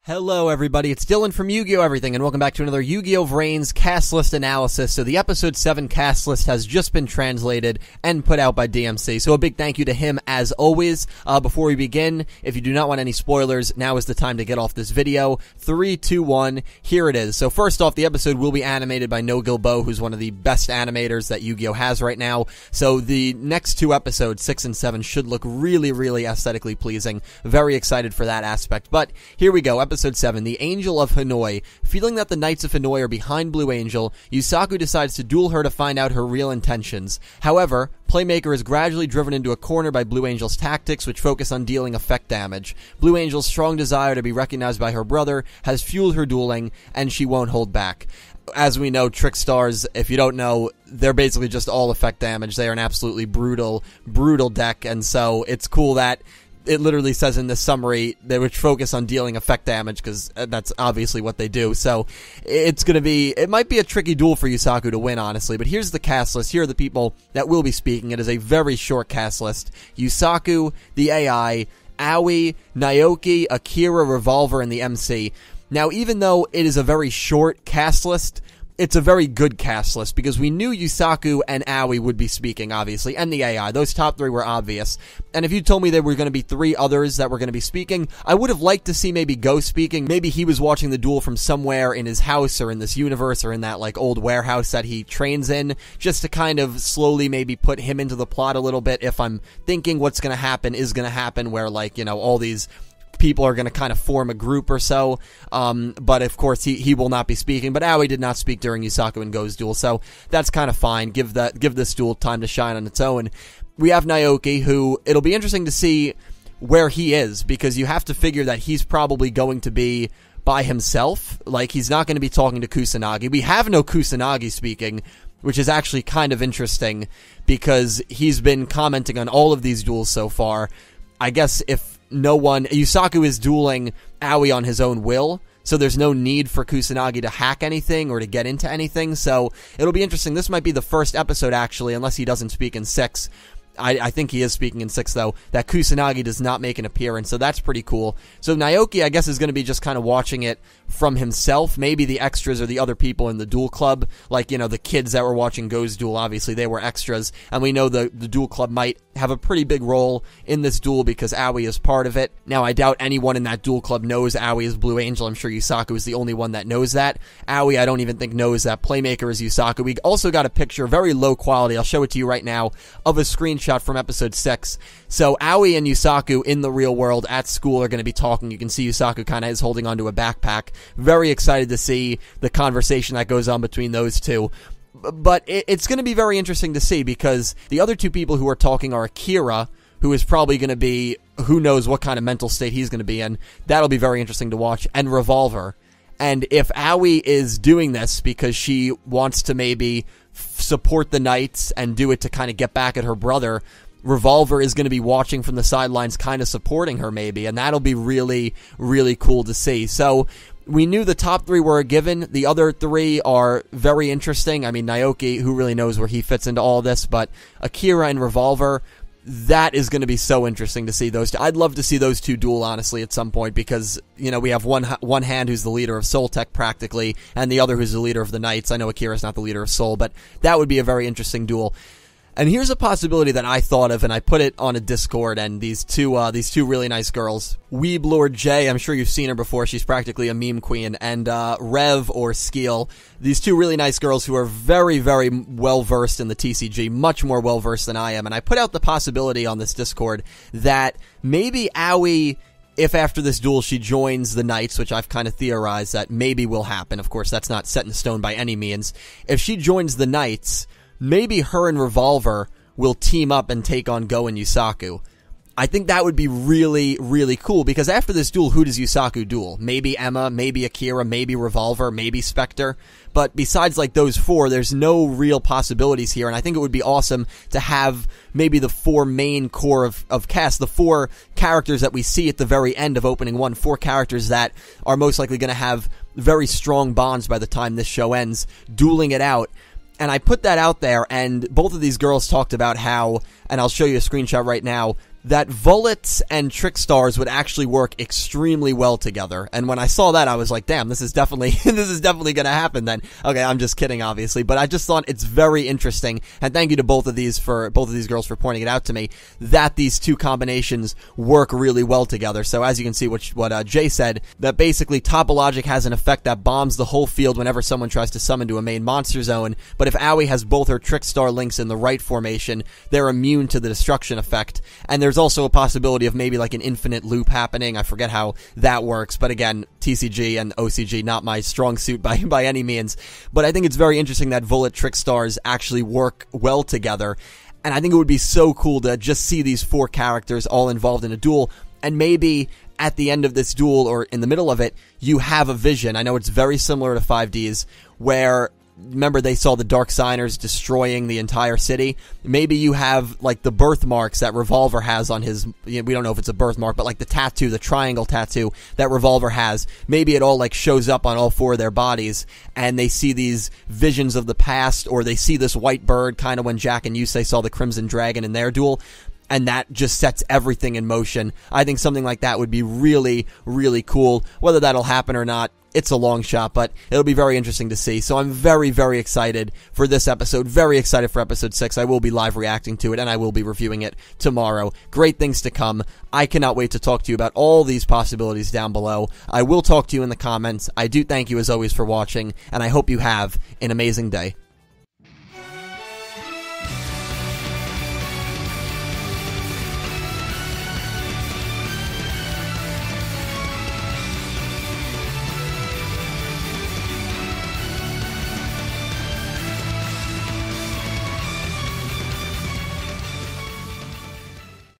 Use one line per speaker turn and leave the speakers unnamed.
Hello everybody, it's Dylan from Yugioh Everything, and welcome back to another Yu-Gi-Oh! VRains cast list analysis. So the episode 7 cast list has just been translated and put out by DMC, so a big thank you to him as always. Before we begin, if you do not want any spoilers, now is the time to get off this video. 3, 2, 1, here it is. So first off, the episode will be animated by No Gilbo, who's one of the best animators that Yu-Gi-Oh! Has right now. So the next two episodes, 6 and 7, should look really, really aesthetically pleasing. Very excited for that aspect. But here we go, Episode 7, The Angel of Hanoi. Feeling that the Knights of Hanoi are behind Blue Angel, Yusaku decides to duel her to find out her real intentions. However, Playmaker is gradually driven into a corner by Blue Angel's tactics, which focus on dealing effect damage. Blue Angel's strong desire to be recognized by her brother has fueled her dueling, and she won't hold back. As we know, Trick Stars, if you don't know, they're basically just all effect damage. They are an absolutely brutal deck, and so it's cool that it literally says in the summary they would focus on dealing effect damage, because that's obviously what they do. So it might be a tricky duel for Yusaku to win, honestly. But here's the cast list. Here are the people that will be speaking. It is a very short cast list. Yusaku, the AI, Aoi, Naoki, Akira, Revolver, and the MC. Now, even though it is a very short cast list, it's a very good cast list, because we knew Yusaku and Aoi would be speaking, obviously, and the AI. Those top three were obvious. And if you told me there were going to be 3 others that were going to be speaking, I would have liked to see maybe Go speaking. Maybe he was watching the duel from somewhere in his house or in this universe or in that, like, old warehouse that he trains in, just to kind of slowly maybe put him into the plot a little bit. If I'm thinking what's going to happen is going to happen, where, like, you know, all these people are going to kind of form a group or so, but of course he will not be speaking. But Aoi did not speak during Yusaku and Go's duel, so that's kind of fine. Give this duel time to shine on its own. We have Naoki, who it'll be interesting to see where he is, because you have to figure that he's probably going to be by himself. Like, he's not going to be talking to Kusanagi. We have no Kusanagi speaking, which is actually kind of interesting, because he's been commenting on all of these duels so far. I guess if Yusaku is dueling Aoi on his own will, so there's no need for Kusanagi to hack anything or to get into anything, so it'll be interesting. This might be the first episode, actually, unless he doesn't speak in 6. I think he is speaking in 6, though, that Kusanagi does not make an appearance, so that's pretty cool. So Naoki, I guess, is going to be just kind of watching it from himself. Maybe the extras or the other people in the duel club, like, you know, the kids that were watching Go's duel, obviously, they were extras, and we know the duel club might have a pretty big role in this duel because Aoi is part of it. Now, I doubt anyone in that duel club knows Aoi is Blue Angel. I'm sure Yusaku is the only one that knows that. Aoi, I don't even think, knows that Playmaker is Yusaku. We also got a picture, very low quality, I'll show it to you right now, of a screenshot from episode 6. So Aoi and Yusaku in the real world at school are going to be talking. You can see Yusaku kind of is holding onto a backpack. Very excited to see the conversation that goes on between those two. But it's going to be very interesting to see, because the other two people who are talking are Akira, who is probably going to be, who knows what kind of mental state he's going to be in. That'll be very interesting to watch. And Revolver. And if Aoi is doing this because she wants to maybe support the Knights and do it to kind of get back at her brother, Revolver is going to be watching from the sidelines, kind of supporting her maybe, and that'll be really, really cool to see. So we knew the top 3 were a given. The other 3 are very interesting. I mean, Naoki, who really knows where he fits into all this, but Akira and Revolver, that is going to be so interesting to see those two. I'd love to see those two duel, honestly, at some point, because, you know, we have one hand who's the leader of Soul Tech, practically, and the other who's the leader of the Knights. I know Akira's not the leader of Soul, but that would be a very interesting duel. And here's a possibility that I thought of, and I put it on a Discord, and these two really nice girls, Weeb Lord J, I'm sure you've seen her before, she's practically a meme queen, and Rev or Skeel, these two really nice girls who are very, very well-versed in the TCG, much more well-versed than I am, and I put out the possibility on this Discord that maybe Aoi, if after this duel she joins the Knights, which I've kind of theorized that maybe will happen, of course that's not set in stone by any means, if she joins the Knights, maybe her and Revolver will team up and take on Go and Yusaku. I think that would be really, really cool, because after this duel, who does Yusaku duel? Maybe Emma, maybe Akira, maybe Revolver, maybe Spectre. But besides, like, those 4, there's no real possibilities here, and I think it would be awesome to have maybe the 4 main core of cast, the 4 characters that we see at the very end of opening 1, 4 characters that are most likely going to have very strong bonds by the time this show ends, dueling it out. And I put that out there, and both of these girls talked about how, and I'll show you a screenshot right now, that Volets and Trickstars would actually work extremely well together. And when I saw that, I was like, damn, this is definitely going to happen then. Okay, I'm just kidding, obviously, but I just thought it's very interesting, and thank you to both of these girls for pointing it out to me, that these two combinations work really well together. So as you can see, what Jay said, that basically Topologic has an effect that bombs the whole field whenever someone tries to summon to a main monster zone, but if Aoi has both her Trickstar links in the right formation, they're immune to the destruction effect. And there's also a possibility of maybe like an infinite loop happening. I forget how that works, but again, TCG and OCG, not my strong suit by any means. But I think it's very interesting that Volet Trickstars actually work well together. And I think it would be so cool to just see these four characters all involved in a duel, and maybe at the end of this duel or in the middle of it, you have a vision. I know it's very similar to 5Ds, where remember they saw the Dark Signers destroying the entire city. Maybe you have like the birthmarks that Revolver has on his, we don't know if it's a birthmark, but like the tattoo, the triangle tattoo that Revolver has. Maybe it all like shows up on all four of their bodies, and they see these visions of the past, or they see this white bird, kind of when Jack and Yusei saw the Crimson Dragon in their duel. And that just sets everything in motion. I think something like that would be really, really cool. Whether that'll happen or not, it's a long shot, but it'll be very interesting to see. So I'm very, very excited for this episode. Very excited for episode 6. I will be live reacting to it, and I will be reviewing it tomorrow. Great things to come. I cannot wait to talk to you about all these possibilities down below. I will talk to you in the comments. I do thank you as always for watching, and I hope you have an amazing day.